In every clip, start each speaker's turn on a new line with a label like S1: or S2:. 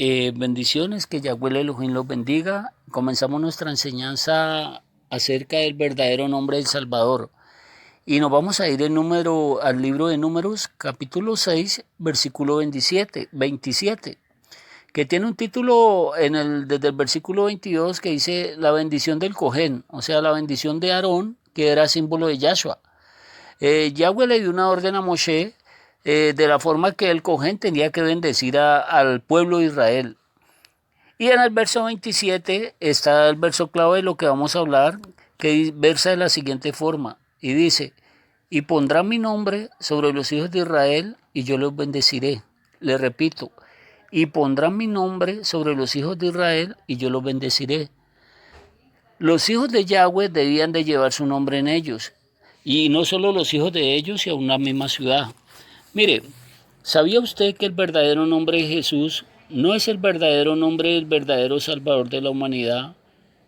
S1: Bendiciones, que Yahweh Elohim los bendiga. Comenzamos nuestra enseñanza acerca del verdadero nombre del Salvador. Y nos vamos a ir al libro de Números, capítulo 6, versículo 27, que tiene un título desde el versículo 22 que dice la bendición del Cojén, o sea, la bendición de Aarón, que era símbolo de Yahshua. Yahweh le dio una orden a Moshe de la forma que el Cojén tenía que bendecir al pueblo de Israel. Y en el verso 27 está el verso clave de lo que vamos a hablar, que versa de la siguiente forma, y dice, y pondrá mi nombre sobre los hijos de Israel, y yo los bendeciré. Le repito, y pondrán mi nombre sobre los hijos de Israel, y yo los bendeciré. Los hijos de Yahweh debían de llevar su nombre en ellos, y no solo los hijos de ellos, sino una misma ciudad. Mire, ¿sabía usted que el verdadero nombre de Jesús no es el verdadero nombre del verdadero Salvador de la humanidad?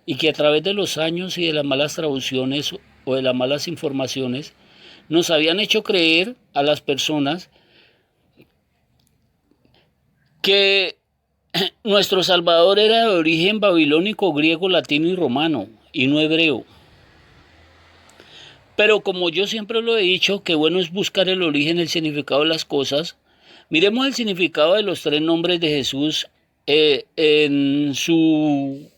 S1: Y que a través de los años y de las malas traducciones o de las malas informaciones nos habían hecho creer a las personas que nuestro Salvador era de origen babilónico, griego, latino y romano, y no hebreo. Pero como yo siempre lo he dicho, que bueno es buscar el origen, el significado de las cosas. Miremos el significado de los tres nombres de Jesús en sus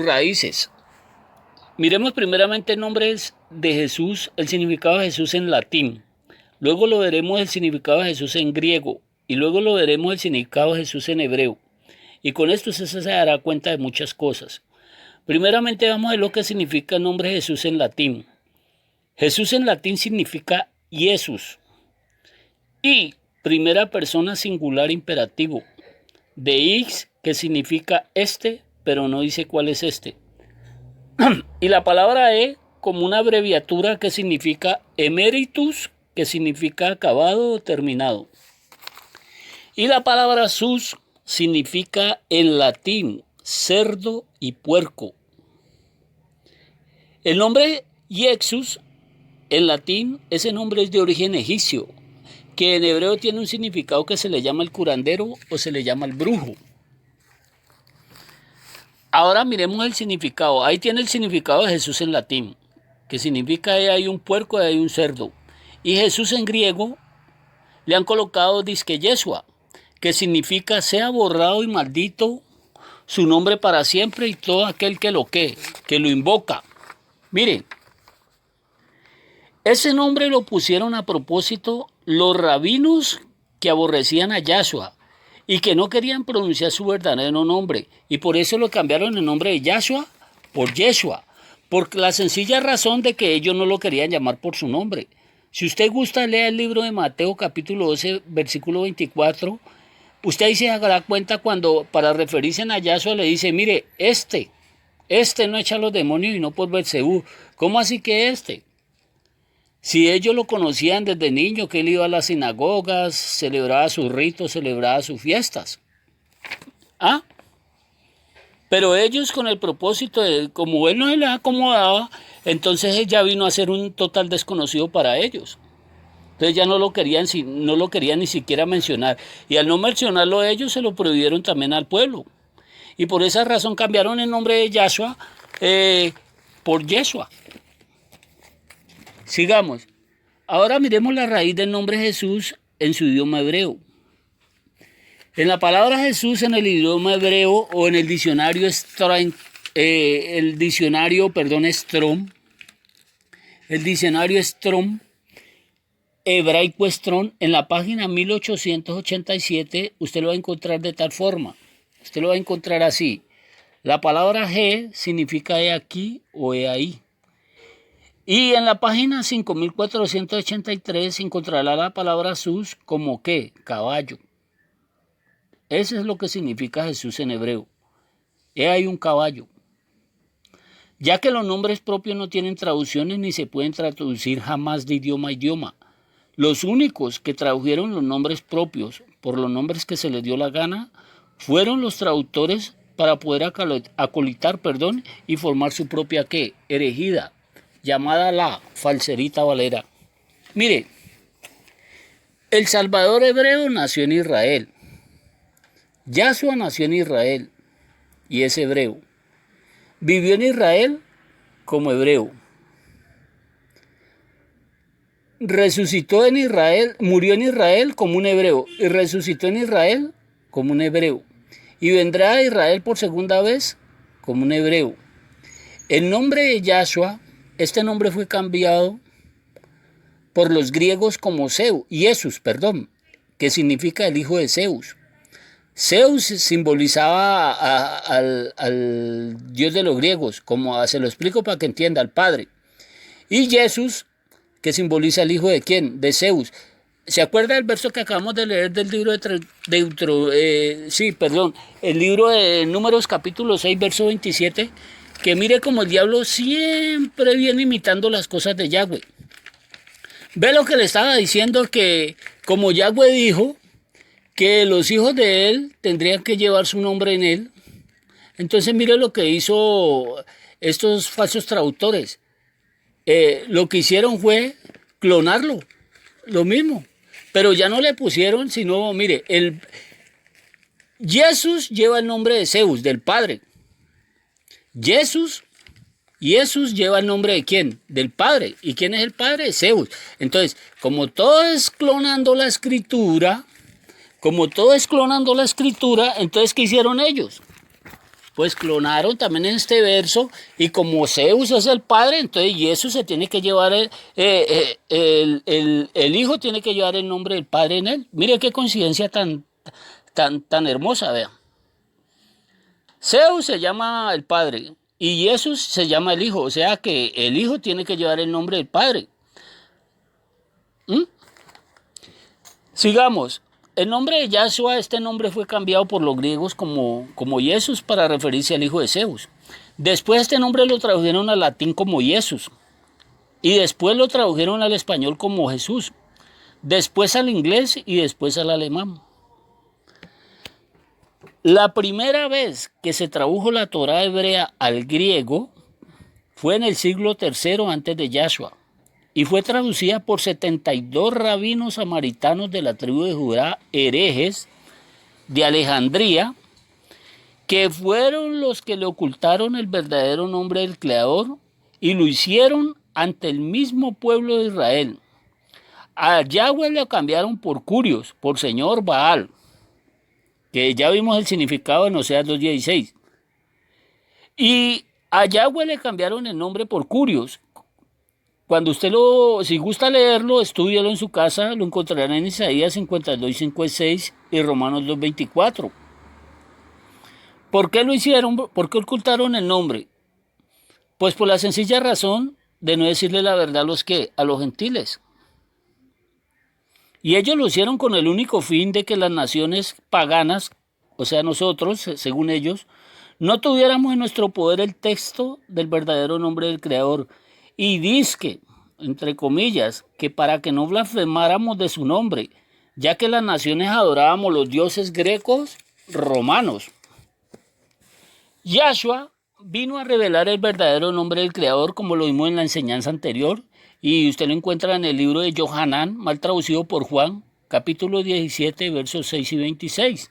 S1: raíces. Miremos primeramente nombres de Jesús, el significado de Jesús en latín. Luego lo veremos el significado de Jesús en griego. Y luego lo veremos el significado de Jesús en hebreo. Y con esto usted se dará cuenta de muchas cosas. Primeramente vamos a ver lo que significa el nombre de Jesús en latín. Jesús en latín significa Jesús. Y primera persona singular imperativo. De X, que significa este, pero no dice cuál es este. Y la palabra E como una abreviatura que significa emeritus, que significa acabado o terminado. Y la palabra sus significa en latín cerdo y puerco. El nombre Jesús en latín, ese nombre es de origen egipcio, que en hebreo tiene un significado que se le llama el curandero o se le llama el brujo. Ahora miremos el significado. Ahí tiene el significado de Jesús en latín, que significa que hay un puerco y hay un cerdo. Y Jesús en griego le han colocado disque Yeshua, que significa sea borrado y maldito su nombre para siempre y todo aquel que lo invoca. Miren, ese nombre lo pusieron a propósito los rabinos que aborrecían a Yahshua y que no querían pronunciar su verdadero nombre, y por eso lo cambiaron el nombre de Yahshua por Yeshua, por la sencilla razón de que ellos no lo querían llamar por su nombre. Si usted gusta, lea el libro de Mateo capítulo 12, versículo 24, usted ahí se dará cuenta cuando para referirse a Yahshua le dice, mire, este no echa a los demonios y no por Belcebú. ¿Cómo así que este? Si ellos lo conocían desde niño, que él iba a las sinagogas, celebraba sus ritos, celebraba sus fiestas. ¿Ah? Pero ellos con el propósito de, como él no se les acomodaba, entonces él ya vino a ser un total desconocido para ellos. Entonces ya no lo querían ni siquiera mencionar. Y al no mencionarlo ellos, se lo prohibieron también al pueblo. Y por esa razón cambiaron el nombre de Yahshua por Yeshua. Sigamos. Ahora miremos la raíz del nombre Jesús en su idioma hebreo. En la palabra Jesús en el idioma hebreo o en el diccionario Strong, hebraico Strong, en la página 1887, usted lo va a encontrar de tal forma. Usted lo va a encontrar así. La palabra G significa he aquí o he ahí. Y en la página 5483 encontrará la palabra sus como ¿qué? Caballo. Eso es lo que significa Jesús en hebreo. He ahí un caballo. Ya que los nombres propios no tienen traducciones ni se pueden traducir jamás de idioma a idioma. Los únicos que tradujeron los nombres propios por los nombres que se les dio la gana fueron los traductores para poder acolitar y formar su propia ¿qué? Herejida, llamada la falserita Valera. Mire, el Salvador hebreo nació en Israel. Yahshua nació en Israel y es hebreo. Vivió en Israel como hebreo. Resucitó en Israel, murió en Israel como un hebreo y resucitó en Israel como un hebreo. Y vendrá a Israel por segunda vez como un hebreo. El nombre de Yahshua, este nombre fue cambiado por los griegos como Jesús, que significa el hijo de Zeus. Zeus simbolizaba al dios de los griegos, como se lo explico para que entienda, al padre. Y Jesús, que simboliza el hijo de quién, de Zeus. ¿Se acuerda del verso que acabamos de leer del libro el libro de Números capítulo 6, verso 27? Que mire como el diablo siempre viene imitando las cosas de Yahweh. Ve lo que le estaba diciendo, que como Yahweh dijo que los hijos de él tendrían que llevar su nombre en él. Entonces mire lo que hizo estos falsos traductores. Lo que hicieron fue clonarlo, lo mismo. Pero ya no le pusieron, sino, mire, Jesús lleva el nombre de Zeus, del Padre. Jesús lleva el nombre de quién, del Padre. ¿Y quién es el Padre? Zeus. Entonces, como todo es clonando la escritura, entonces, ¿qué hicieron ellos? Pues clonaron también en este verso, y como Zeus es el padre, entonces Jesús se tiene que llevar, el hijo tiene que llevar el nombre del padre en él. Mire qué coincidencia tan hermosa, vean. Zeus se llama el padre y Jesús se llama el hijo, o sea que el hijo tiene que llevar el nombre del padre. Sigamos. El nombre de Yahshua, este nombre fue cambiado por los griegos como Jesús para referirse al hijo de Zeus. Después este nombre lo tradujeron al latín como Jesús. Y después lo tradujeron al español como Jesús. Después al inglés y después al alemán. La primera vez que se tradujo la Torá hebrea al griego fue en el siglo III antes de Yahshua. Y fue traducida por 72 rabinos samaritanos de la tribu de Judá, herejes de Alejandría, que fueron los que le ocultaron el verdadero nombre del Creador y lo hicieron ante el mismo pueblo de Israel. A Yahweh le cambiaron por Curios, por Señor Baal, que ya vimos el significado en Oseas 2:16. Y a Yahweh le cambiaron el nombre por Curios. Cuando usted si gusta leerlo, estúdialo en su casa, lo encontrarán en Isaías 52:5-6 y Romanos 2:24. ¿Por qué lo hicieron? ¿Por qué ocultaron el nombre? Pues por la sencilla razón de no decirle la verdad a los gentiles. Y ellos lo hicieron con el único fin de que las naciones paganas, o sea nosotros, según ellos, no tuviéramos en nuestro poder el texto del verdadero nombre del Creador. Y dizque, entre comillas, que para que no blasfemáramos de su nombre, ya que las naciones adorábamos los dioses grecos romanos. Yahshua vino a revelar el verdadero nombre del Creador, como lo vimos en la enseñanza anterior, y usted lo encuentra en el libro de Yohanan, mal traducido por Juan, capítulo 17, versos 6 y 26.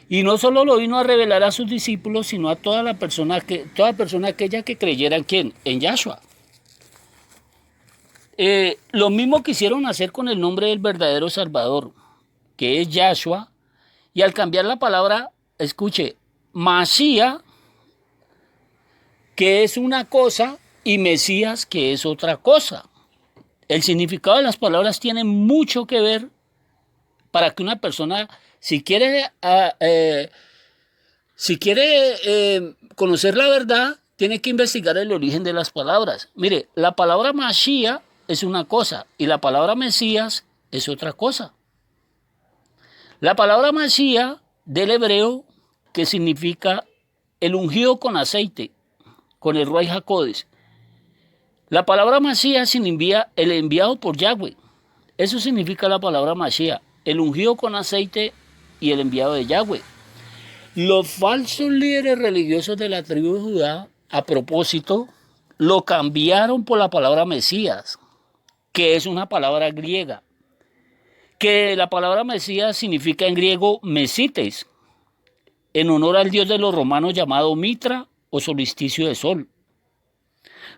S1: Y no solo lo vino a revelar a sus discípulos, sino a toda persona aquella que creyera en quién, en Yahshua. Lo mismo quisieron hacer con el nombre del verdadero Salvador, que es Yahshua, y al cambiar la palabra, escuche, Mashiach, que es una cosa, y Mesías, que es otra cosa. El significado de las palabras tiene mucho que ver para que una persona, si quiere conocer la verdad, tiene que investigar el origen de las palabras. Mire, la palabra Mashiach es una cosa y la palabra Mesías es otra cosa. La palabra Mashiach del hebreo, que significa el ungido con aceite, con el Ruach HaKodesh. La palabra Mashiach significa el enviado por Yahweh. Eso significa la palabra Mashiach, el ungido con aceite y el enviado de Yahweh. Los falsos líderes religiosos de la tribu de Judá, a propósito, lo cambiaron por la palabra Mesías, que es una palabra griega, que la palabra Mesías significa en griego Mesites, en honor al dios de los romanos llamado Mitra o solsticio de sol.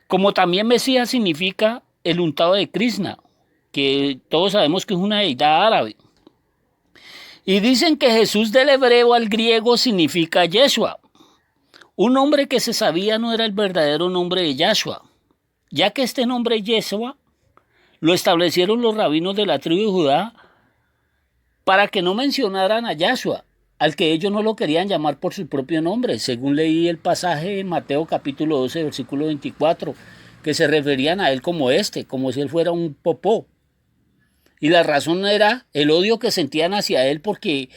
S1: Como también Mesías significa el untado de Krishna, que todos sabemos que es una deidad árabe. Y dicen que Jesús del hebreo al griego significa Yeshua. Un nombre que se sabía no era el verdadero nombre de Yahshua, ya que este nombre Yeshua lo establecieron los rabinos de la tribu de Judá para que no mencionaran a Yahshua, al que ellos no lo querían llamar por su propio nombre, según leí el pasaje en Mateo capítulo 12, versículo 24, que se referían a él como si él fuera un popó. Y la razón era el odio que sentían hacia él porque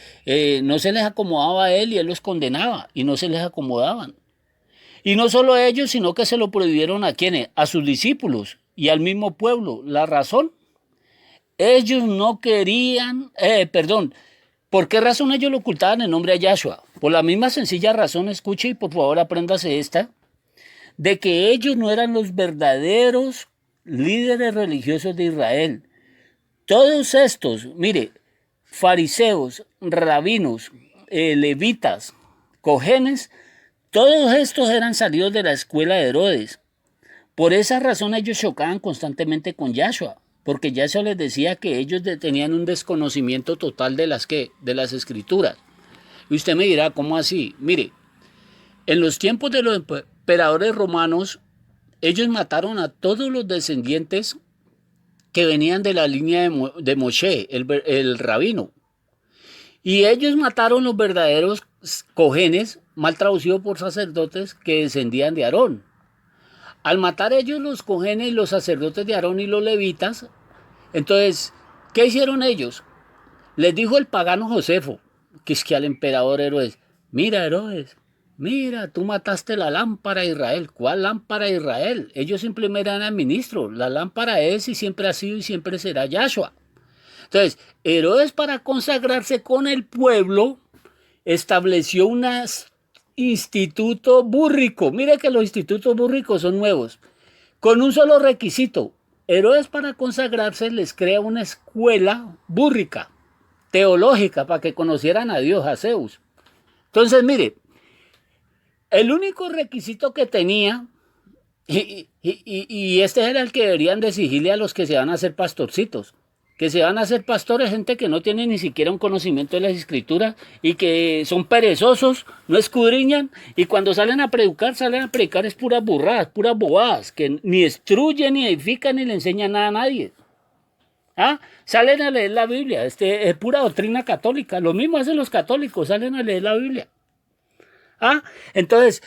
S1: no se les acomodaba a él y él los condenaba y no se les acomodaban. Y no solo a ellos, sino que se lo prohibieron a quienes, a sus discípulos y al mismo pueblo. La razón, ellos no querían, ¿por qué razón ellos lo ocultaban el nombre a Yahshua? Por la misma sencilla razón, escuche y por favor apréndase esta, de que ellos no eran los verdaderos líderes religiosos de Israel. Todos estos, mire, fariseos, rabinos, levitas, cojenes, todos estos eran salidos de la escuela de Herodes. Por esa razón ellos chocaban constantemente con Yahshua, porque Yahshua les decía que ellos tenían un desconocimiento total de las escrituras. Y usted me dirá, ¿cómo así? Mire, en los tiempos de los emperadores romanos, ellos mataron a todos los descendientes que venían de la línea de Moshe, el rabino. Y ellos mataron los verdaderos cojenes, mal traducido por sacerdotes, que descendían de Aarón. Al matar ellos los cojenes, los sacerdotes de Aarón y los levitas, entonces, ¿qué hicieron ellos? Les dijo el pagano Josefo, que es que al emperador Herodes, mira Herodes, mira, tú mataste la lámpara de Israel. ¿Cuál lámpara de Israel? Ellos simplemente eran ministros. La lámpara es y siempre ha sido y siempre será Yahshua. Entonces, Herodes, para consagrarse con el pueblo, estableció un instituto búrrico. Mire que los institutos búrricos son nuevos. Con un solo requisito. Herodes, para consagrarse, les crea una escuela búrrica, teológica, para que conocieran a Dios, a Zeus. Entonces, mire, el único requisito que tenía, y este era el que deberían de exigirle a los que se van a hacer pastorcitos, que se van a hacer pastores, gente que no tiene ni siquiera un conocimiento de las escrituras y que son perezosos, no escudriñan, y cuando salen a predicar es puras burradas, puras bobadas, que ni instruyen, ni edifican, ni le enseñan nada a nadie. ¿Ah? Salen a leer la Biblia, es pura doctrina católica, lo mismo hacen los católicos, salen a leer la Biblia. ¿Ah? Entonces,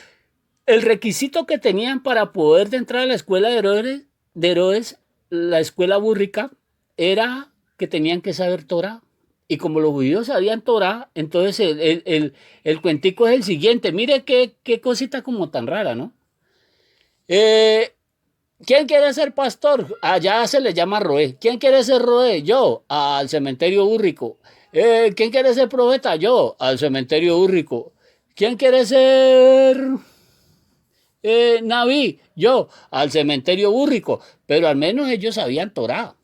S1: el requisito que tenían para poder entrar a la escuela de Herodes, la escuela búrrica, era que tenían que saber Torah. Y como los judíos sabían Torah, entonces el cuentico es el siguiente. Mire qué cosita como tan rara, ¿no? ¿Quién quiere ser pastor? Allá se le llama Roé. ¿Quién quiere ser Roé? Yo, al cementerio búrrico. ¿Quién quiere ser profeta? Yo, al cementerio búrrico. ¿Quién quiere ser Naví? Yo, al cementerio búrrico. Pero al menos ellos sabían Torah.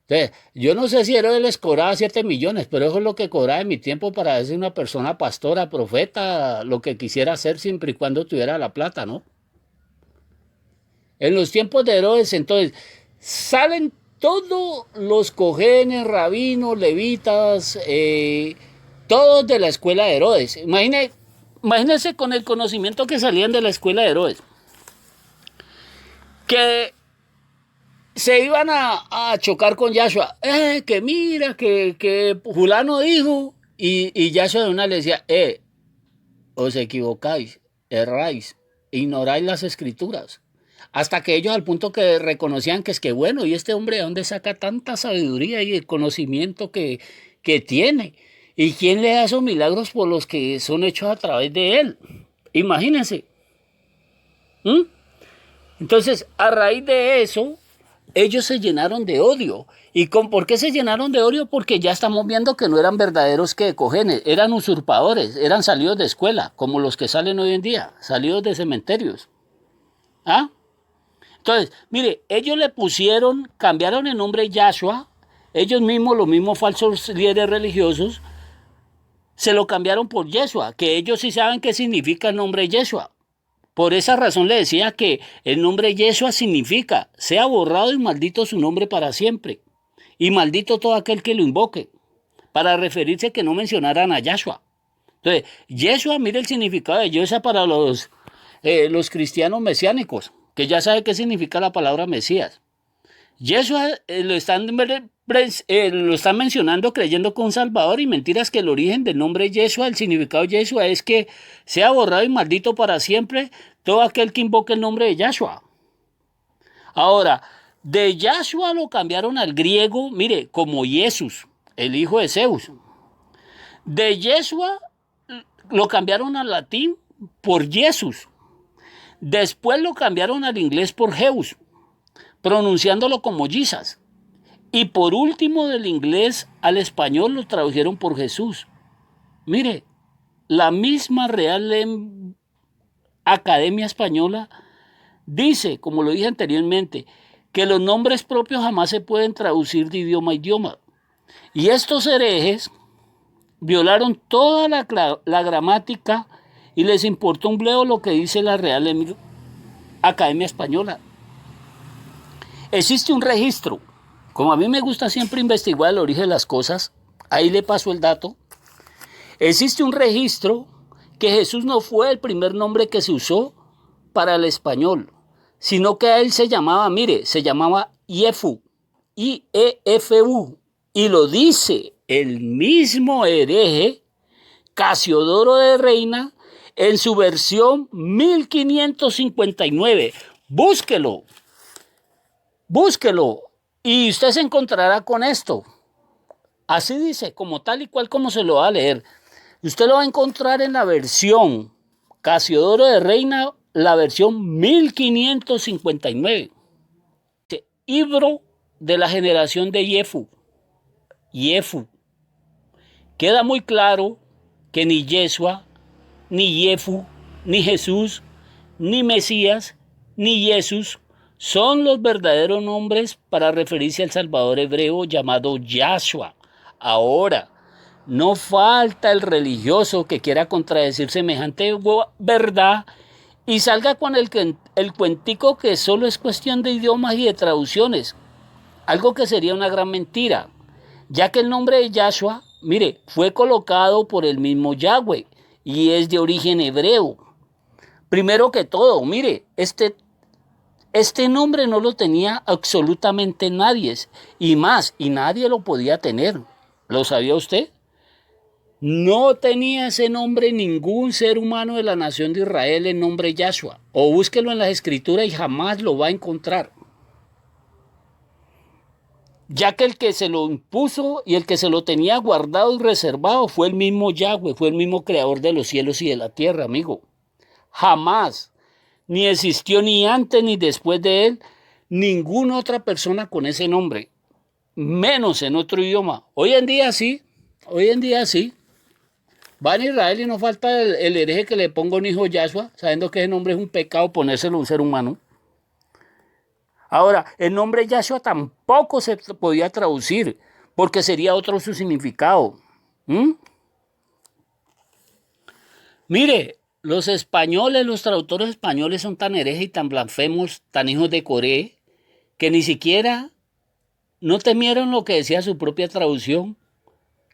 S1: Entonces, yo no sé si Herodes les cobraba 7 millones, pero eso es lo que cobraba en mi tiempo para decir una persona pastora, profeta, lo que quisiera hacer siempre y cuando tuviera la plata, ¿no? En los tiempos de Herodes, entonces, salen todos los cojenes, rabinos, levitas, todos de la escuela de Herodes. Imagínense con el conocimiento que salían de la escuela de Herodes. Que se iban a chocar con Yahshua. Que mira, que fulano dijo. Y Yahshua de una le decía, os equivocáis, erráis, ignoráis las escrituras. Hasta que ellos al punto que reconocían que es que bueno, ¿y este hombre de dónde saca tanta sabiduría y el conocimiento que tiene? ¿Y quién le da esos milagros por los que son hechos a través de él? Imagínense. Entonces, a raíz de eso, ellos se llenaron de odio. ¿Y por qué se llenaron de odio? Porque ya estamos viendo que no eran verdaderos cojenes, eran usurpadores, eran salidos de escuela, como los que salen hoy en día, salidos de cementerios. ¿Ah? Entonces, mire, ellos le cambiaron el nombre Yahshua ellos mismos, los mismos falsos líderes religiosos, se lo cambiaron por Yeshua, que ellos sí saben qué significa el nombre Yeshua. Por esa razón le decía que el nombre Yeshua significa, sea borrado y maldito su nombre para siempre, y maldito todo aquel que lo invoque, para referirse que no mencionaran a Yeshua. Entonces, Yeshua, mire el significado de Yeshua para los cristianos mesiánicos, que ya sabe qué significa la palabra Mesías. Yeshua lo están mencionando creyendo con un Salvador, y mentiras que el origen del nombre Yeshua, el significado de Yeshua es que sea borrado y maldito para siempre todo aquel que invoque el nombre de Yeshua. Ahora, de Yeshua lo cambiaron al griego, mire, como Jesús, el hijo de Zeus. De Yeshua lo cambiaron al latín por Jesús. Después lo cambiaron al inglés por Zeus, pronunciándolo como Jesus. Y por último, del inglés al español lo tradujeron por Jesús. Mire, la misma Real Academia Española dice, como lo dije anteriormente, que los nombres propios jamás se pueden traducir de idioma a idioma. Y estos herejes violaron toda la gramática y les importó un bledo lo que dice la Real Academia Española. Existe un registro. Como a mí me gusta siempre investigar el origen de las cosas, ahí le paso el dato. Existe un registro que Jesús no fue el primer nombre que se usó para el español, sino que a él se llamaba, mire, se llamaba Iefu, I-E-F-U, y lo dice el mismo hereje Casiodoro de Reina en su versión 1559. Búsquelo y usted se encontrará con esto. Así dice, como tal y cual como se lo va a leer. Usted lo va a encontrar en la versión Casiodoro de Reina, la versión 1559. Ibro de la generación de Iefu. Queda muy claro que ni Yeshua, ni Iefu, ni Jesús, ni Mesías, ni Jesús son los verdaderos nombres para referirse al Salvador hebreo llamado Yahshua. Ahora, no falta el religioso que quiera contradecir semejante verdad y salga con el cuentico que solo es cuestión de idiomas y de traducciones, algo que sería una gran mentira, ya que el nombre de Yahshua, mire, fue colocado por el mismo Yahweh y es de origen hebreo. Primero que todo, mire, este nombre no lo tenía absolutamente nadie, y nadie lo podía tener. ¿Lo sabía usted? No tenía ese nombre ningún ser humano de la nación de Israel, el nombre Yahshua. O búsquelo en las escrituras y jamás lo va a encontrar. Ya que el que se lo impuso y el que se lo tenía guardado y reservado fue el mismo Yahweh, fue el mismo creador de los cielos y de la tierra, amigo. Jamás, ni existió ni antes ni después de él, ninguna otra persona con ese nombre, menos en otro idioma. Hoy en día sí. Va en Israel y no falta el hereje que le ponga un hijo Yahshua, sabiendo que ese nombre es un pecado ponérselo a un ser humano. Ahora, el nombre Yahshua tampoco se podía traducir, porque sería otro su significado. Mire, los españoles, los traductores españoles son tan herejes y tan blasfemos, tan hijos de Coré, que ni siquiera no temieron lo que decía su propia traducción,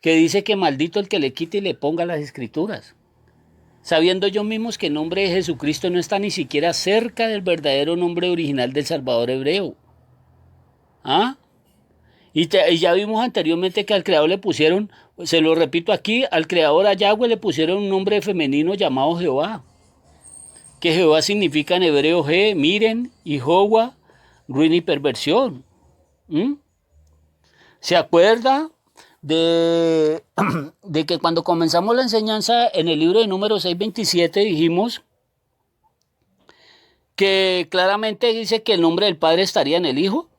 S1: que dice que maldito el que le quite y le ponga las escrituras, sabiendo ellos mismos que el nombre de Jesucristo no está ni siquiera cerca del verdadero nombre original del Salvador hebreo. Y ya vimos anteriormente que al creador le pusieron, se lo repito aquí, al creador a Yahweh le pusieron un nombre femenino llamado Jehová, que Jehová significa en hebreo miren, y Jehová, ruina y perversión. ¿Se acuerda de que cuando comenzamos la enseñanza en el libro de Números 6:27 dijimos que claramente dice que el nombre del Padre estaría en el Hijo?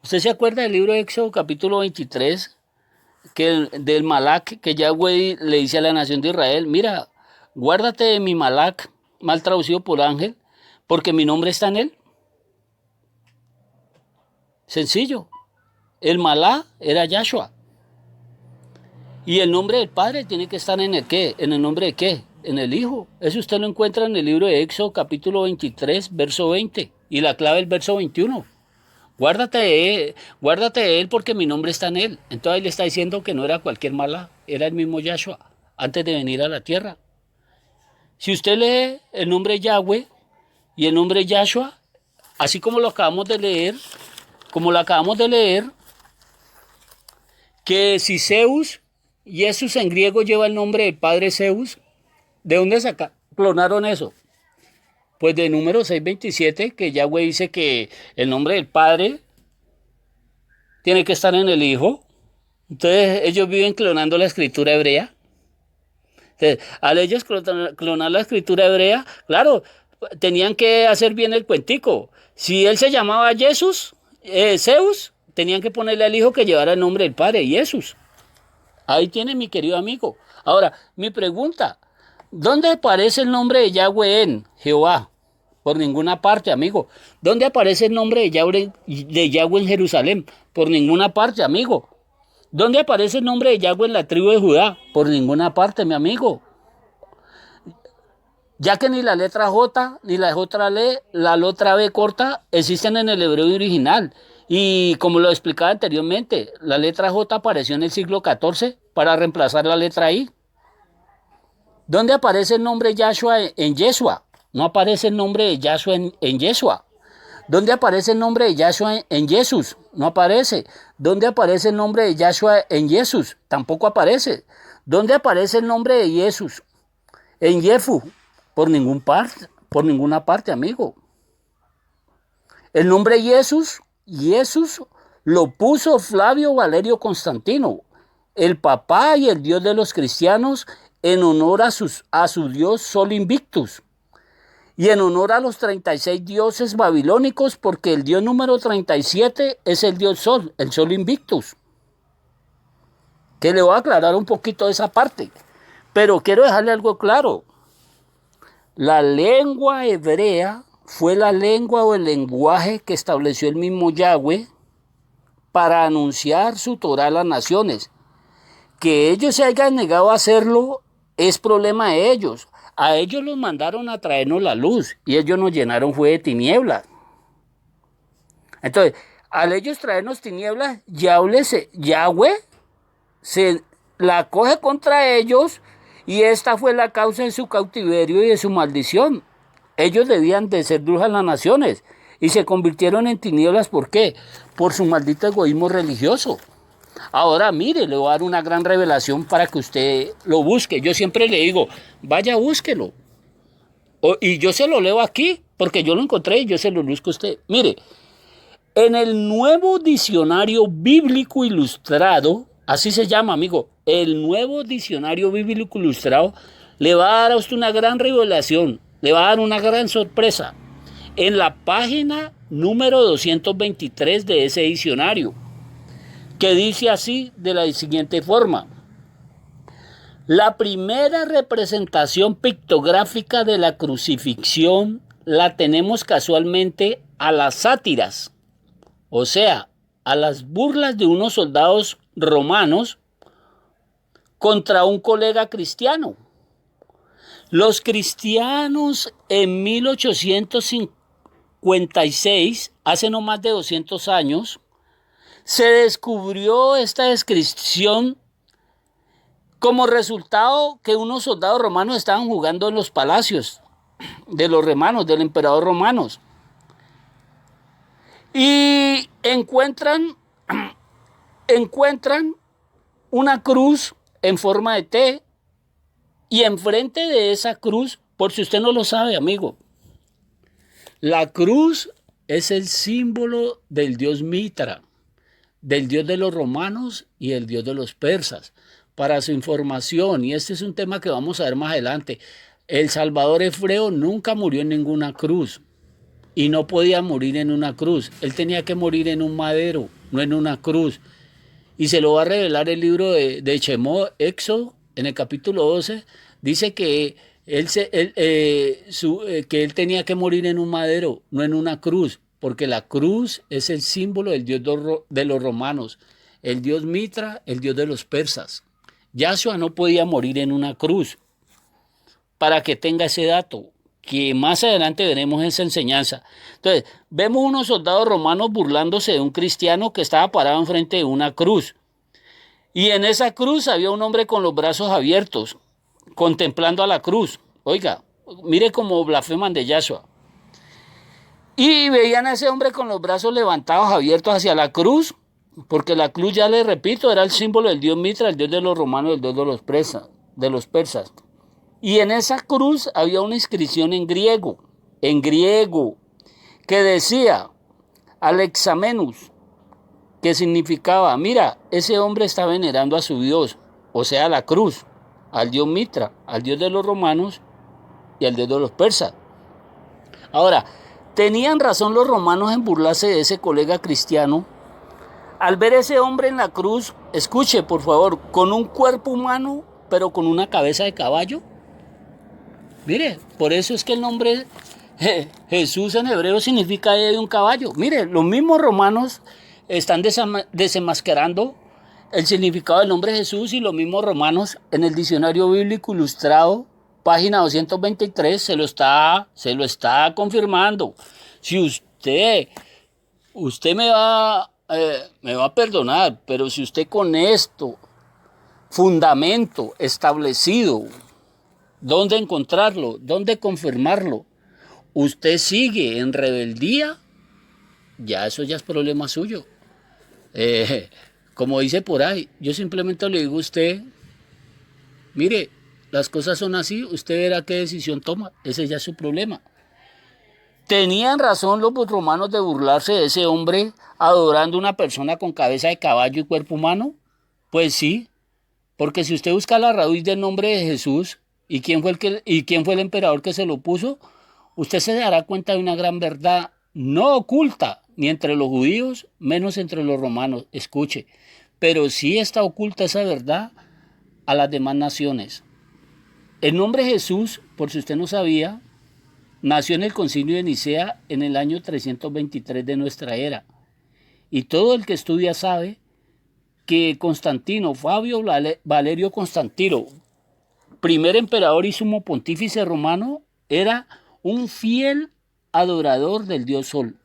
S1: ¿Usted se acuerda del libro de Éxodo capítulo 23? Del Malak, que Yahweh le dice a la nación de Israel, mira, guárdate de mi Malak, mal traducido por ángel, porque mi nombre está en él. Sencillo. El Malá era Yahshua. Y el nombre del Padre tiene que estar en el qué, en el nombre de qué, en el Hijo. Eso usted lo encuentra en el libro de Éxodo capítulo 23, verso 20. Y la clave del verso 21. Guárdate de él porque mi nombre está en él. Entonces ahí le está diciendo que no era cualquier Malá, era el mismo Yahshua, antes de venir a la tierra. Si usted lee el nombre Yahweh y el nombre Yahshua, así como lo acabamos de leer, que si Zeus, Jesús en griego lleva el nombre del padre Zeus, ¿de dónde clonaron eso? Pues de número 627, que Yahweh dice que el nombre del padre tiene que estar en el hijo. Entonces ellos viven clonando la escritura hebrea. Entonces, al ellos clonar la escritura hebrea, claro, tenían que hacer bien el cuentico. Si él se llamaba Zeus, tenían que ponerle al hijo que llevara el nombre del padre, Jesús. Ahí tiene mi querido amigo. Ahora, mi pregunta, ¿dónde aparece el nombre de Yahweh en Jehová? Por ninguna parte, amigo. ¿Dónde aparece el nombre de Yahweh en Jerusalén? Por ninguna parte, amigo. ¿Dónde aparece el nombre de Yahweh en la tribu de Judá? Por ninguna parte, mi amigo. Ya que ni la letra J, ni la letra B corta existen en el hebreo original. Y como lo explicaba anteriormente, la letra J apareció en el siglo XIV para reemplazar la letra I. ¿Dónde aparece el nombre Yahshua en Yeshua? No aparece el nombre de Yahshua en Yeshua. ¿Dónde aparece el nombre de Yahshua en Jesús? No aparece. ¿Dónde aparece el nombre de Yahshua en Jesús? Tampoco aparece. ¿Dónde aparece el nombre de Jesús en Jefu? Por ninguna parte, amigo. El nombre Jesús lo puso Flavio Valerio Constantino, el papá y el dios de los cristianos, en honor a su dios Sol Invictus. Y en honor a los 36 dioses babilónicos, porque el dios número 37 es el dios Sol, el Sol Invictus. Que le voy a aclarar un poquito de esa parte. Pero quiero dejarle algo claro. La lengua hebrea fue la lengua o el lenguaje que estableció el mismo Yahweh para anunciar su Torah a las naciones. Que ellos se hayan negado a hacerlo es problema de ellos. A ellos los mandaron a traernos la luz y ellos nos llenaron fue de tinieblas. Entonces, al ellos traernos tinieblas, Yahweh se la coge contra ellos y esta fue la causa de su cautiverio y de su maldición. Ellos debían de ser luz a las naciones y se convirtieron en tinieblas. ¿Por qué? Por su maldito egoísmo religioso. Ahora, mire, le voy a dar una gran revelación para que usted lo busque. Yo siempre le digo, vaya, búsquelo. Y yo se lo leo aquí, porque yo lo encontré y yo se lo busco a usted. Mire, en el nuevo diccionario bíblico ilustrado, así se llama, amigo, el nuevo diccionario bíblico ilustrado, le va a dar a usted una gran revelación, le va a dar una gran sorpresa. En la página número 223 de ese diccionario, que dice así de la siguiente forma: la primera representación pictográfica de la crucifixión la tenemos casualmente a las sátiras, o sea, a las burlas de unos soldados romanos contra un colega cristiano. Los cristianos en 1856, hace no más de 200 años, se descubrió esta descripción como resultado que unos soldados romanos estaban jugando en los palacios de los romanos, del emperador romanos. Y encuentran una cruz en forma de T y enfrente de esa cruz, por si usted no lo sabe, amigo, la cruz es el símbolo del dios Mitra, del dios de los romanos y el dios de los persas. Para su información, y este es un tema que vamos a ver más adelante, el Salvador Efreo nunca murió en ninguna cruz y no podía morir en una cruz. Él tenía que morir en un madero, no en una cruz. Y se lo va a revelar el libro de Shemot, Éxodo, en el capítulo 12, dice que él tenía que morir en un madero, no en una cruz. porque la cruz es el símbolo del Dios de los romanos, el Dios Mitra, el Dios de los persas. Yahshua no podía morir en una cruz. Para que tenga ese dato, que más adelante veremos esa enseñanza. Entonces, vemos unos soldados romanos burlándose de un cristiano que estaba parado enfrente de una cruz. Y en esa cruz había un hombre con los brazos abiertos, contemplando a la cruz. Oiga, mire cómo blasfeman de Yahshua. Y veían a ese hombre con los brazos levantados, abiertos hacia la cruz, porque la cruz, ya les repito, era el símbolo del Dios Mitra, el Dios de los romanos, el Dios de los persas. Y en esa cruz había una inscripción en griego, que decía Alexamenus, que significaba, mira, ese hombre está venerando a su Dios, o sea, la cruz, al Dios Mitra, al Dios de los romanos y al Dios de los persas. Ahora, tenían razón los romanos en burlarse de ese colega cristiano. Al ver ese hombre en la cruz, escuche por favor, con un cuerpo humano, pero con una cabeza de caballo. Mire, por eso es que el nombre Jesús en hebreo significa de un caballo. Mire, los mismos romanos están desenmascarando el significado del nombre Jesús, y los mismos romanos en el diccionario bíblico ilustrado, página 223, se lo está confirmando. Si usted me va a perdonar, pero si usted con esto, fundamento establecido, ¿dónde encontrarlo? ¿Dónde confirmarlo? Usted sigue en rebeldía, eso ya es problema suyo. Como dice por ahí, yo simplemente le digo a usted, mire, las cosas son así, usted verá qué decisión toma, ese ya es su problema. ¿Tenían razón los romanos de burlarse de ese hombre adorando a una persona con cabeza de caballo y cuerpo humano? Pues sí, porque si usted busca la raíz del nombre de Jesús, ¿y quién fue el emperador que se lo puso? Usted se dará cuenta de una gran verdad no oculta, ni entre los judíos, menos entre los romanos. Escuche, pero sí está oculta esa verdad a las demás naciones. El nombre Jesús, por si usted no sabía, nació en el Concilio de Nicea en el año 323 de nuestra era. Y todo el que estudia sabe que Constantino, Fabio Valerio Constantino, primer emperador y sumo pontífice romano, era un fiel adorador del dios Sol.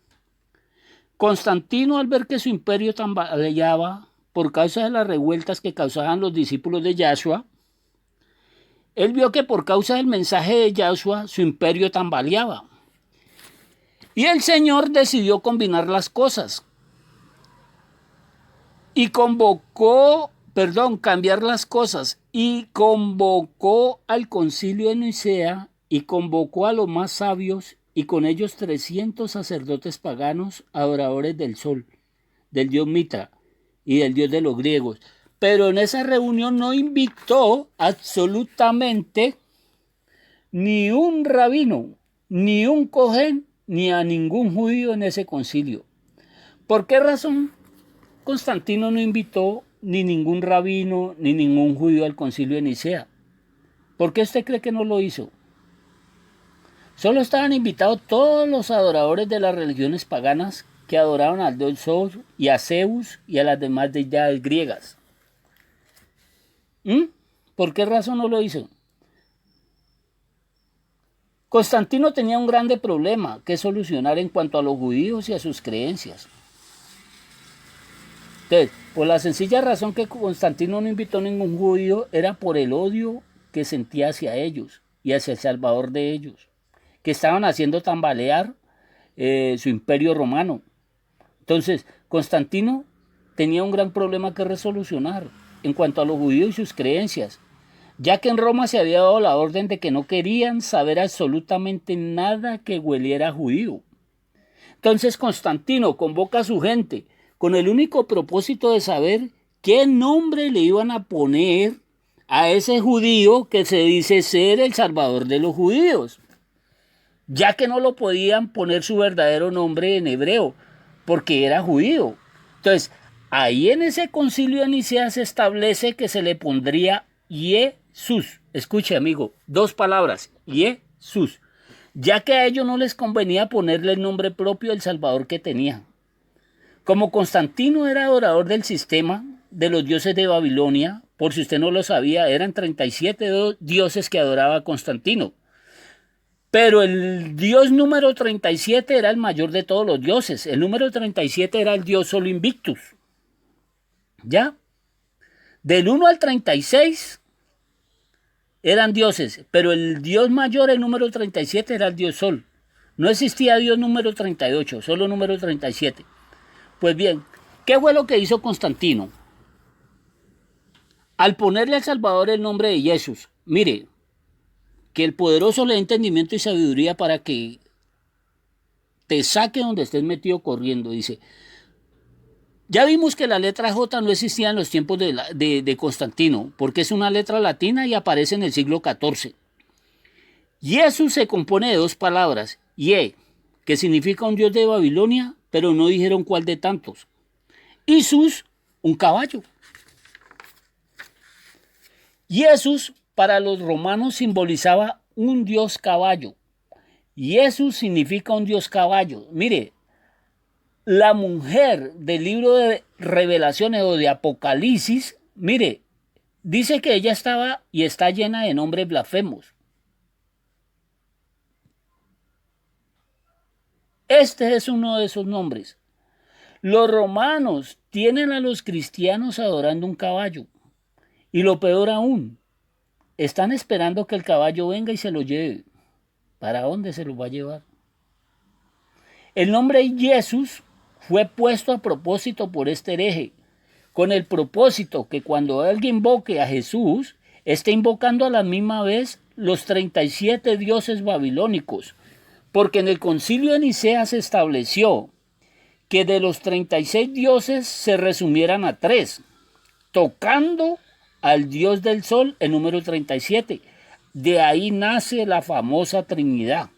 S1: Constantino, al ver que su imperio tambaleaba por causa de las revueltas que causaban los discípulos de Yahshua, él vio que por causa del mensaje de Yahshua su imperio tambaleaba. Y el Señor decidió combinar las cosas y cambiar las cosas, y convocó al concilio de Nicea y convocó a los más sabios, y con ellos 300 sacerdotes paganos, adoradores del sol, del dios Mitra y del dios de los griegos. Pero en esa reunión no invitó absolutamente ni un rabino, ni un cojén, ni a ningún judío en ese concilio. ¿Por qué razón Constantino no invitó ni ningún rabino, ni ningún judío al concilio de Nicea? ¿Por qué usted cree que no lo hizo? Solo estaban invitados todos los adoradores de las religiones paganas que adoraban al dios Sol y a Zeus y a las demás deidades griegas. ¿Por qué razón no lo hizo? Constantino tenía un grande problema que solucionar en cuanto a los judíos y a sus creencias. Entonces, por la sencilla razón que Constantino no invitó a ningún judío, era por el odio que sentía hacia ellos y hacia el Salvador de ellos, que estaban haciendo tambalear su imperio romano. Entonces, Constantino tenía un gran problema que resolucionar en cuanto a los judíos y sus creencias, ya que en Roma se había dado la orden de que no querían saber absolutamente nada que hueliera judío. Entonces Constantino convoca a su gente con el único propósito de saber qué nombre le iban a poner a ese judío que se dice ser el salvador de los judíos, ya que no lo podían poner su verdadero nombre en hebreo, porque era judío. Entonces, ahí en ese concilio de Nicea se establece que se le pondría Jesús. Escuche, amigo, 2 palabras, Jesús. ya que a ellos no les convenía ponerle el nombre propio del Salvador que tenían. Como Constantino era adorador del sistema de los dioses de Babilonia, por si usted no lo sabía, eran 37 dioses que adoraba Constantino. Pero el dios número 37 era el mayor de todos los dioses. El número 37 era el dios Sol Invictus. ¿Ya? Del 1 al 36 eran dioses, pero el dios mayor, el número 37, era el dios Sol. No existía dios número 38, solo número 37. Pues bien, ¿qué fue lo que hizo Constantino? Al ponerle al Salvador el nombre de Jesús, mire, que el poderoso le dé entendimiento y sabiduría para que te saque donde estés metido corriendo. Dice, ya vimos que la letra J no existía en los tiempos de Constantino, porque es una letra latina y aparece en el siglo XIV. Jesús se compone de dos palabras, Ye, que significa un dios de Babilonia, pero no dijeron cuál de tantos. Y Sus, un caballo. Jesús para los romanos simbolizaba un dios caballo. Jesús significa un dios caballo. Mire, la mujer del libro de Revelaciones o de Apocalipsis, mire, dice que ella estaba y está llena de nombres blasfemos. Este es uno de esos nombres. Los romanos tienen a los cristianos adorando un caballo. Y lo peor aún, están esperando que el caballo venga y se lo lleve. ¿Para dónde se lo va a llevar? El nombre Jesús fue puesto a propósito por este hereje, con el propósito que cuando alguien invoque a Jesús, esté invocando a la misma vez los 37 dioses babilónicos, porque en el concilio de Nicea se estableció que de los 36 dioses se resumieran a 3, tocando al dios del sol, el número 37. De ahí nace la famosa Trinidad.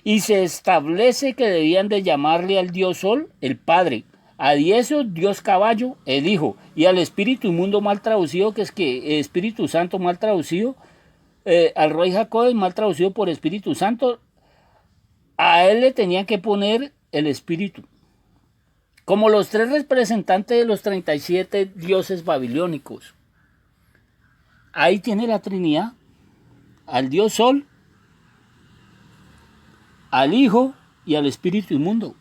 S1: Y se establece que debían de llamarle al dios sol el Padre, a Jesús dios caballo el Hijo, y al Espíritu Inmundo mal traducido, que es que Espíritu Santo mal traducido, al Rey Jacob mal traducido por Espíritu Santo, a él le tenían que poner el Espíritu. Como los 3 representantes de los 37 dioses babilónicos. Ahí tiene la Trinidad, al Dios Sol, al Hijo y al Espíritu Inmundo,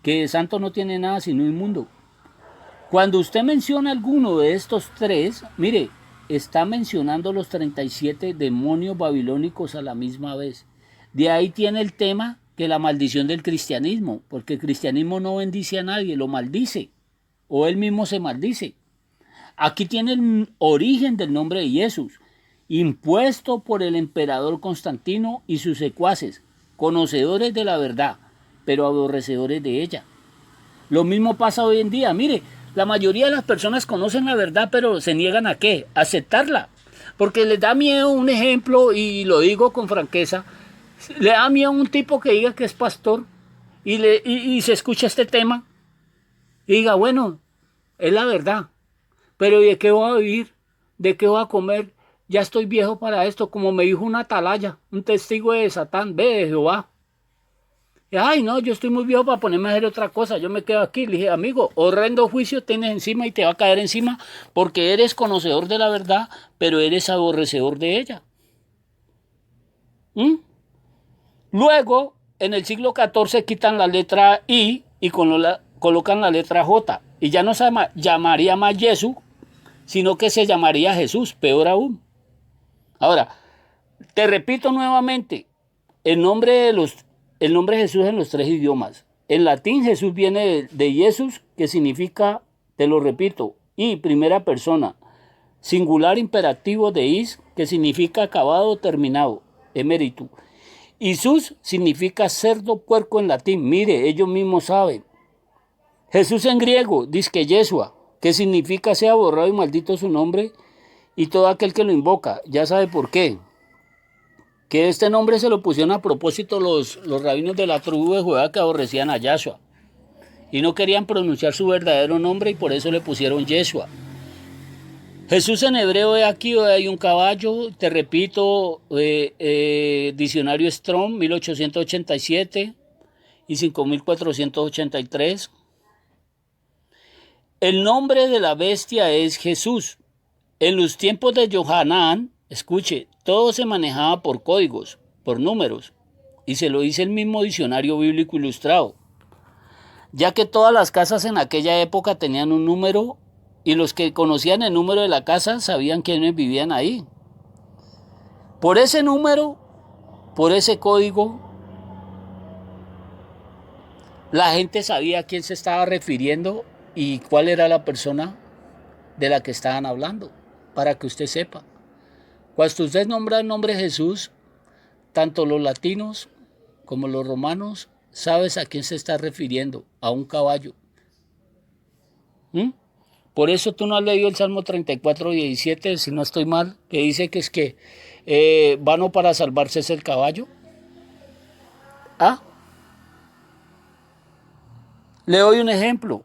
S1: que de santo no tiene nada sino inmundo. Cuando usted menciona alguno de estos 3, mire, está mencionando los 37 demonios babilónicos a la misma vez. De ahí tiene el tema que la maldición del cristianismo, porque el cristianismo no bendice a nadie, lo maldice, o él mismo se maldice. Aquí tiene el origen del nombre de Jesús, impuesto por el emperador Constantino y sus secuaces, conocedores de la verdad, pero aborrecedores de ella. Lo mismo pasa hoy en día. Mire, la mayoría de las personas conocen la verdad, pero se niegan a ¿qué? A aceptarla. Porque les da miedo, un ejemplo, y lo digo con franqueza, le da miedo a un tipo que diga que es pastor y se escucha este tema y diga, bueno, es la verdad. Pero ¿de qué voy a vivir? ¿De qué voy a comer? Ya estoy viejo para esto, como me dijo una atalaya, un testigo de Satán, ve de Jehová. Y, ay, no, yo estoy muy viejo para ponerme a hacer otra cosa, yo me quedo aquí. Le dije, amigo, horrendo juicio tienes encima y te va a caer encima porque eres conocedor de la verdad, pero eres aborrecedor de ella. Luego, en el siglo XIV quitan la letra I y colocan la letra J. Y ya no se llamaría más Jesús, sino que se llamaría Jesús, peor aún. Ahora, te repito nuevamente, el nombre Jesús en los 3 idiomas. En latín Jesús viene de Jesús, que significa, te lo repito, y primera persona. Singular imperativo de is, que significa acabado, terminado, emérito. Y sus significa cerdo, puerco en latín. Mire, ellos mismos saben. Jesús en griego, disque Yeshua, que significa sea borrado y maldito su nombre, y todo aquel que lo invoca. Ya sabe por qué. Que este nombre se lo pusieron a propósito los rabinos de la tribu de Judá que aborrecían a Yahshua. Y no querían pronunciar su verdadero nombre y por eso le pusieron Yeshua. Jesús en hebreo, aquí hay un caballo, te repito, diccionario Strong, 1887 y 5483. El nombre de la bestia es Jesús. En los tiempos de Johanán, escuche, todo se manejaba por códigos, por números, y se lo dice el mismo diccionario bíblico ilustrado, ya que todas las casas en aquella época tenían un número y los que conocían el número de la casa sabían quiénes vivían ahí. Por ese número, por ese código, la gente sabía a quién se estaba refiriendo y cuál era la persona de la que estaban hablando, para que usted sepa. Cuando usted nombra el nombre de Jesús, tanto los latinos como los romanos, sabes a quién se está refiriendo, a un caballo. ¿Mm? Por eso tú no has leído el Salmo 34:17, si no estoy mal, que dice que es que vano para salvarse es el caballo. Ah, le doy un ejemplo.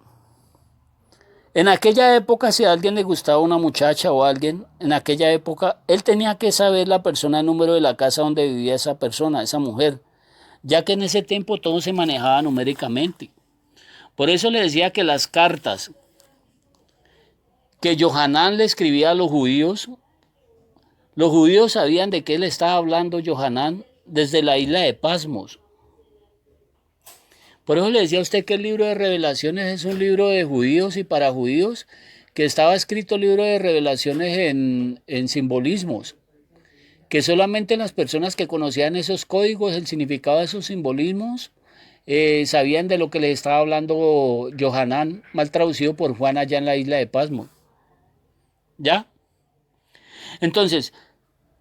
S1: En aquella época, si a alguien le gustaba una muchacha o alguien, en aquella época, él tenía que saber la persona, el número de la casa donde vivía esa persona, esa mujer, ya que en ese tiempo todo se manejaba numéricamente. Por eso le decía que las cartas que Johanán le escribía a los judíos sabían de qué le estaba hablando Johanán desde la isla de Pasmos. Por eso le decía a usted que el libro de Revelaciones es un libro de judíos y para judíos, que estaba escrito el libro de Revelaciones en simbolismos, que solamente las personas que conocían esos códigos, el significado de esos simbolismos, sabían de lo que les estaba hablando Johanán, mal traducido por Juan allá en la isla de Pasmos. ¿Ya? Entonces,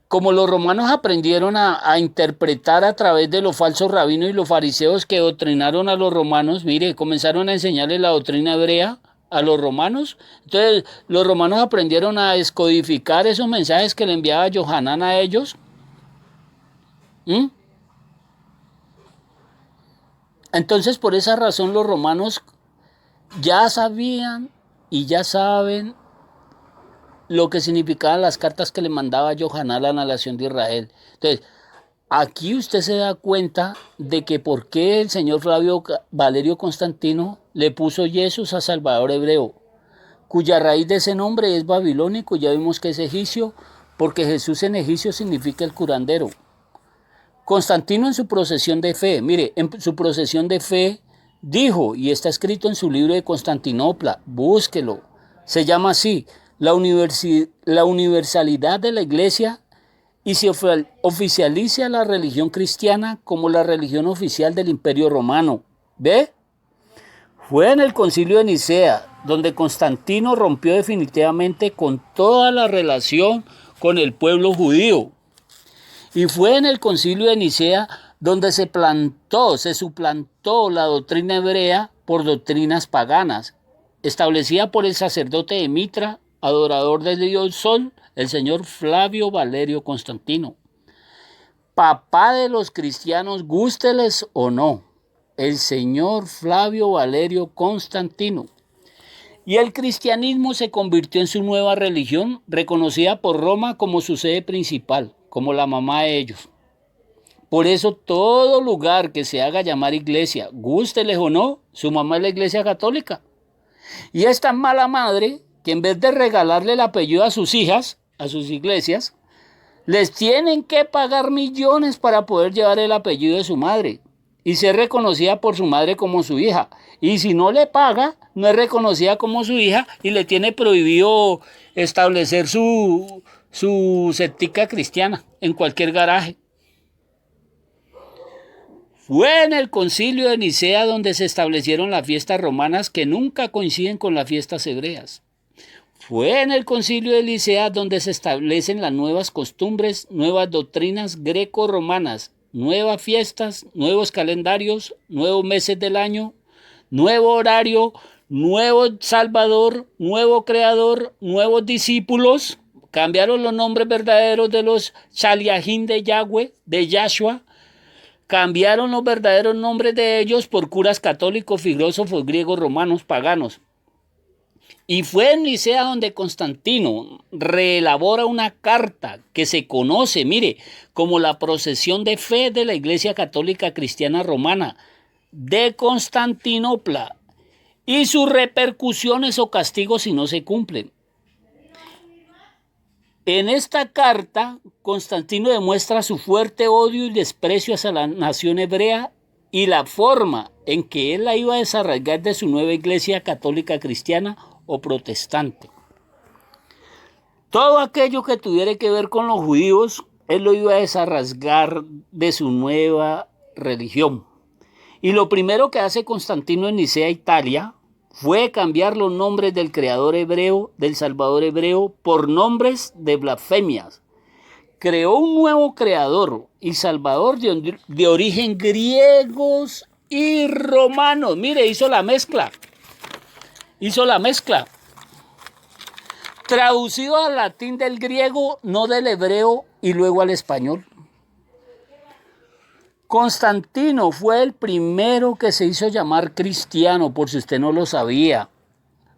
S1: como los romanos aprendieron a interpretar a través de los falsos rabinos y los fariseos que doctrinaron a los romanos, mire, comenzaron a enseñarles la doctrina hebrea a los romanos. Entonces, los romanos aprendieron a descodificar esos mensajes que le enviaba Johanán a ellos. ¿Mm? Entonces, por esa razón, los romanos ya sabían y ya saben lo que significaban las cartas que le mandaba Johanán a la nación de Israel. Entonces, aquí usted se da cuenta de que por qué el señor Flavio Valerio Constantino le puso Jesús a Salvador hebreo, cuya raíz de ese nombre es babilónico, ya vimos que es egipcio, porque Jesús en egipcio significa el curandero. Constantino en su procesión de fe, mire, en su procesión de fe dijo, y está escrito en su libro de Constantinopla, búsquelo, se llama así, la universalidad de la iglesia y se oficializa la religión cristiana como la religión oficial del Imperio Romano. ¿Ve? Fue en el Concilio de Nicea donde Constantino rompió definitivamente con toda la relación con el pueblo judío. Y fue en el Concilio de Nicea donde se suplantó la doctrina hebrea por doctrinas paganas, establecida por el sacerdote de Mitra, adorador del dios Sol, el señor Flavio Valerio Constantino. Papá de los cristianos, gústeles o no, el señor Flavio Valerio Constantino. Y el cristianismo se convirtió en su nueva religión, reconocida por Roma como su sede principal, como la mamá de ellos. Por eso todo lugar que se haga llamar iglesia, gústeles o no, su mamá es la iglesia católica. Y es tan mala madre que en vez de regalarle el apellido a sus hijas, a sus iglesias, les tienen que pagar millones para poder llevar el apellido de su madre y ser reconocida por su madre como su hija. Y si no le paga, no es reconocida como su hija y le tiene prohibido establecer su sectica cristiana en cualquier garaje. Fue en el Concilio de Nicea donde se establecieron las fiestas romanas que nunca coinciden con las fiestas hebreas. Fue en el Concilio de Nicea donde se establecen las nuevas costumbres, nuevas doctrinas greco-romanas, nuevas fiestas, nuevos calendarios, nuevos meses del año, nuevo horario, nuevo Salvador, nuevo Creador, nuevos discípulos. Cambiaron los nombres verdaderos de los Shaliahim de Yahweh, de Yahshua. Cambiaron los verdaderos nombres de ellos por curas católicos, filósofos griegos, romanos, paganos. Y fue en Nicea donde Constantino reelabora una carta que se conoce, mire, como la procesión de fe de la Iglesia Católica Cristiana Romana de Constantinopla y sus repercusiones o castigos si no se cumplen. En esta carta, Constantino demuestra su fuerte odio y desprecio hacia la nación hebrea y la forma en que él la iba a desarraigar de su nueva iglesia católica cristiana o protestante. Todo aquello que tuviera que ver con los judíos, él lo iba a desarraigar de su nueva religión. Y lo primero que hace Constantino en Nicea, Italia, fue cambiar los nombres del creador hebreo, del Salvador hebreo, por nombres de blasfemias. Creó un nuevo creador y salvador de origen griegos y romanos. Mire, hizo la mezcla. Traducido al latín del griego, no del hebreo y luego al español. Constantino fue el primero que se hizo llamar cristiano, por si usted no lo sabía.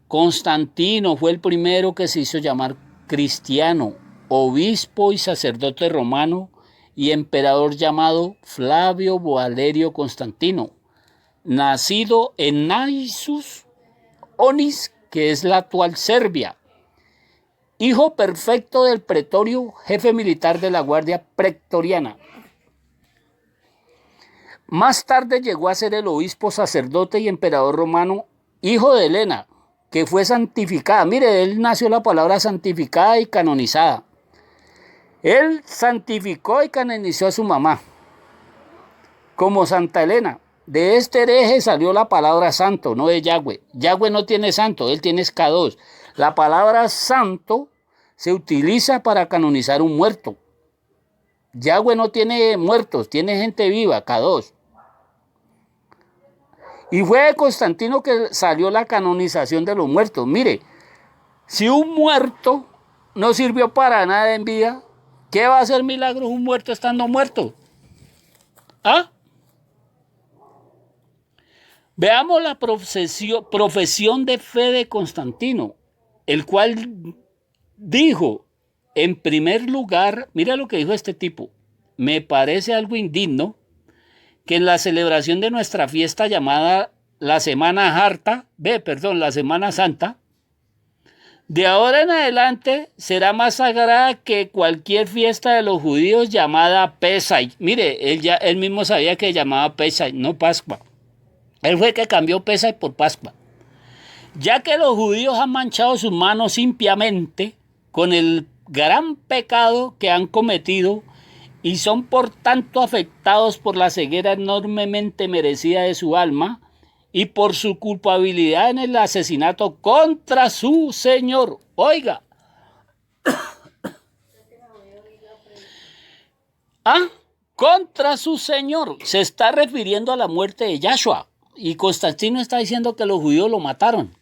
S1: Constantino fue el primero que se hizo llamar cristiano, obispo y sacerdote romano y emperador llamado Flavio Valerio Constantino, nacido en Naissus Onis, que es la actual Serbia, hijo perfecto del pretorio, jefe militar de la Guardia Pretoriana. Más tarde llegó a ser el obispo, sacerdote y emperador romano, hijo de Helena, que fue santificada. Mire, de él nació la palabra santificada y canonizada. Él santificó y canonizó a su mamá como Santa Helena. De este hereje salió la palabra santo, no de Yahweh. Yahweh no tiene santo, él tiene K2. La palabra santo se utiliza para canonizar un muerto. Yahweh no tiene muertos, tiene gente viva, K2. Y fue de Constantino que salió la canonización de los muertos. Mire, si un muerto no sirvió para nada en vida, ¿qué va a hacer milagros un muerto estando muerto? ¿Ah? Veamos la profesión de fe de Constantino, el cual dijo, en primer lugar, mira lo que dijo este tipo, me parece algo indigno que en la celebración de nuestra fiesta llamada la Semana Santa, de ahora en adelante será más sagrada que cualquier fiesta de los judíos llamada Pesach. Mire, él mismo sabía que llamaba Pesach, no Pascua. Él fue el que cambió Pesach por Pascua. Ya que los judíos han manchado sus manos impiamente con el gran pecado que han cometido y son por tanto afectados por la ceguera enormemente merecida de su alma y por su culpabilidad en el asesinato contra su Señor. Oiga. Contra su Señor. Se está refiriendo a la muerte de Yahshua. Y Constantino está diciendo que los judíos lo mataron.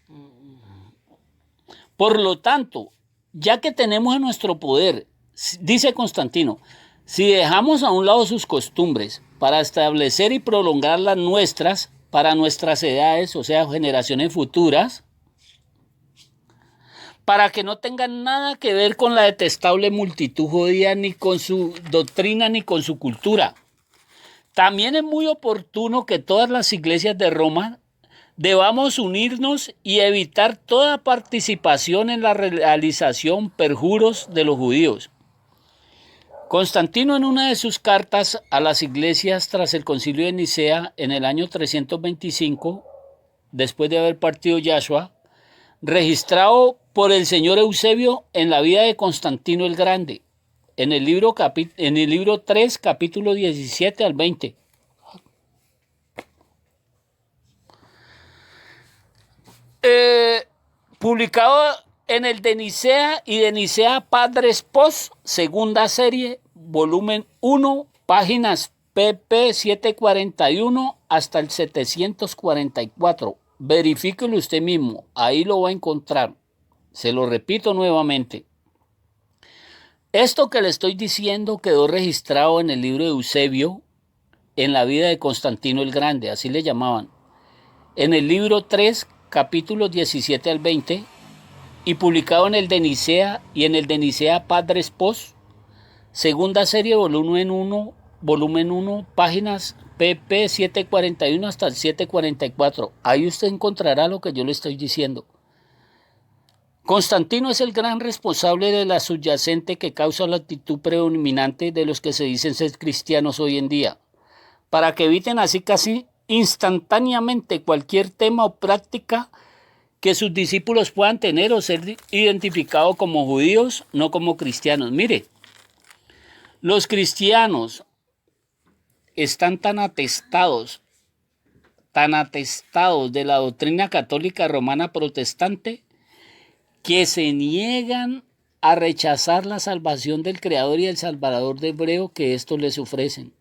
S1: Por lo tanto, ya que tenemos en nuestro poder, dice Constantino, si dejamos a un lado sus costumbres para establecer y prolongar las nuestras para nuestras edades, o sea, generaciones futuras, para que no tengan nada que ver con la detestable multitud judía, ni con su doctrina, ni con su cultura. También es muy oportuno que todas las iglesias de Roma debamos unirnos y evitar toda participación en la realización perjuros de los judíos. Constantino, en una de sus cartas a las iglesias tras el concilio de Nicea en el año 325, después de haber partido Yahshua, registrado por el señor Eusebio en la vida de Constantino el Grande, en el libro 3, capítulo 17 al 20. Publicado en el de Nicea y de Nicea Padres Post, segunda serie, volumen 1, páginas pp 741 hasta el 744. Verifíquelo usted mismo, ahí lo va a encontrar. Se lo repito nuevamente. Esto que le estoy diciendo quedó registrado en el libro de Eusebio, en la vida de Constantino el Grande, así le llamaban. En el libro 3, capítulos 17 al 20, y publicado en el de Nicea y en el de Nicea Padres Post, segunda serie, volumen 1, páginas pp 741 hasta el 744. Ahí usted encontrará lo que yo le estoy diciendo. Constantino es el gran responsable de la subyacente que causa la actitud predominante de los que se dicen ser cristianos hoy en día, para que eviten así casi instantáneamente cualquier tema o práctica que sus discípulos puedan tener o ser identificados como judíos, no como cristianos. Mire, los cristianos están tan atestados de la doctrina católica romana protestante que se niegan a rechazar la salvación del Creador y el Salvador de hebreo que estos les ofrecen,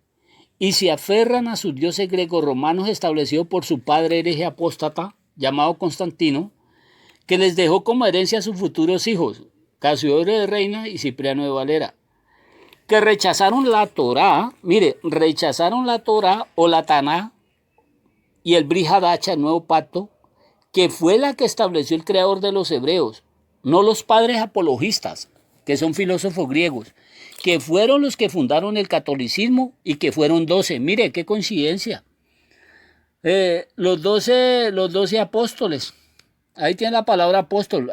S1: y se aferran a sus dioses greco-romanos establecidos por su padre hereje apóstata, llamado Constantino, que les dejó como herencia a sus futuros hijos, Casiodoro de Reina y Cipriano de Valera, que rechazaron la Torá, rechazaron la Torá o la Taná y el Brit Hadacha, el nuevo pacto, que fue la que estableció el creador de los hebreos, no los padres apologistas, que son filósofos griegos, que fueron los que fundaron el catolicismo y que fueron 12. Mire, qué coincidencia. Los 12 apóstoles. Ahí tiene la palabra apóstol.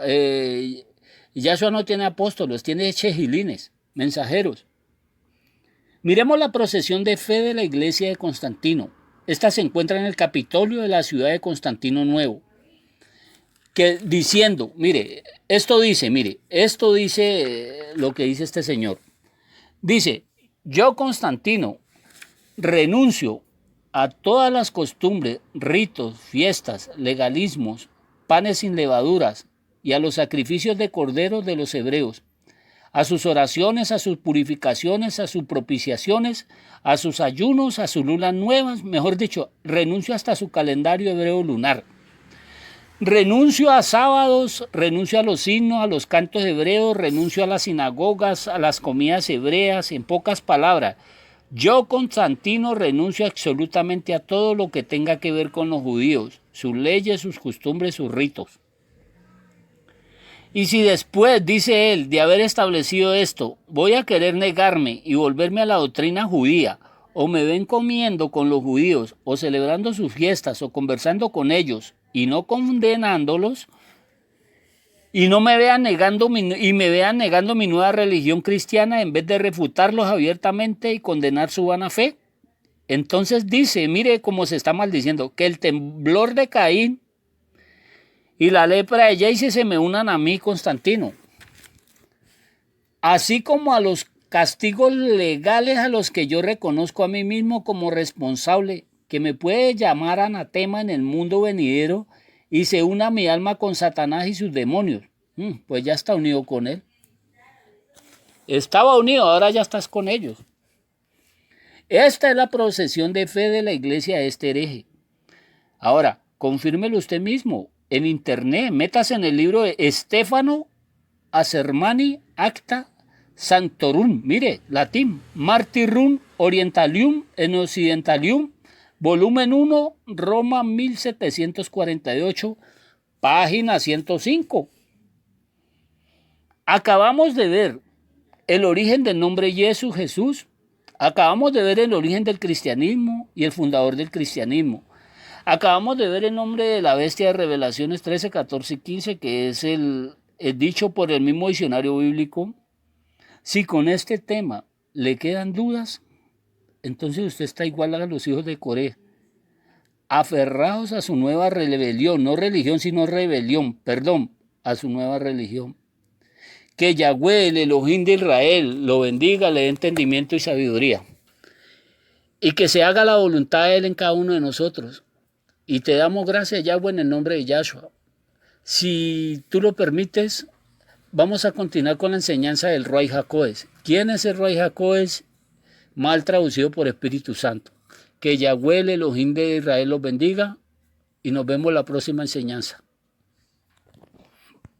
S1: Yahshua no tiene apóstoles, tiene chejilines, mensajeros. Miremos la procesión de fe de la iglesia de Constantino. Esta se encuentra en el Capitolio de la ciudad de Constantino Nuevo. Que diciendo, esto dice lo que dice este señor. Dice, yo Constantino renuncio a todas las costumbres, ritos, fiestas, legalismos, panes sin levaduras y a los sacrificios de corderos de los hebreos, a sus oraciones, a sus purificaciones, a sus propiciaciones, a sus ayunos, a sus lunas nuevas, mejor dicho, renuncio hasta su calendario hebreo lunar. Renuncio a sábados, renuncio a los signos, a los cantos hebreos, renuncio a las sinagogas, a las comidas hebreas, en pocas palabras. Yo, Constantino, renuncio absolutamente a todo lo que tenga que ver con los judíos, sus leyes, sus costumbres, sus ritos. Y si después, dice él, de haber establecido esto, voy a querer negarme y volverme a la doctrina judía, o me ven comiendo con los judíos, o celebrando sus fiestas, o conversando con ellos, y no condenándolos, y no me vean negando mi nueva religión cristiana en vez de refutarlos abiertamente y condenar su vana fe. Entonces dice, mire cómo se está maldiciendo, que el temblor de Caín y la lepra de Jayce se me unan a mí, Constantino, así como a los castigos legales a los que yo reconozco a mí mismo como responsable, que me puede llamar anatema en el mundo venidero y se una mi alma con Satanás y sus demonios. Pues ya está unido con él. Estaba unido, ahora ya estás con ellos. Esta es la procesión de fe de la iglesia de este hereje. Ahora, confírmelo usted mismo. En internet, métase en el libro de Stefano Acermani Acta Sanctorum, latín, Martyrum Orientalium en Occidentalium, volumen 1, Roma 1748, página 105. Acabamos de ver el origen del nombre Jesús. Acabamos de ver el origen del cristianismo y el fundador del cristianismo. Acabamos de ver el nombre de la bestia de Revelaciones 13, 14 y 15, que es el dicho por el mismo diccionario bíblico. Si con este tema le quedan dudas, entonces usted está igual a los hijos de Coré, aferrados a su nueva rebelión, no religión, sino rebelión, a su nueva religión. Que Yahweh, el Elohim de Israel, lo bendiga, le dé entendimiento y sabiduría. Y que se haga la voluntad de Él en cada uno de nosotros. Y te damos gracias, Yahweh, en el nombre de Yahshua. Si tú lo permites, vamos a continuar con la enseñanza del Ruach HaKodesh. ¿Quién es el Ruach HaKodesh? Mal traducido por Espíritu Santo. Que Yahweh, el Elohim de Israel, los bendiga y nos vemos en la próxima enseñanza.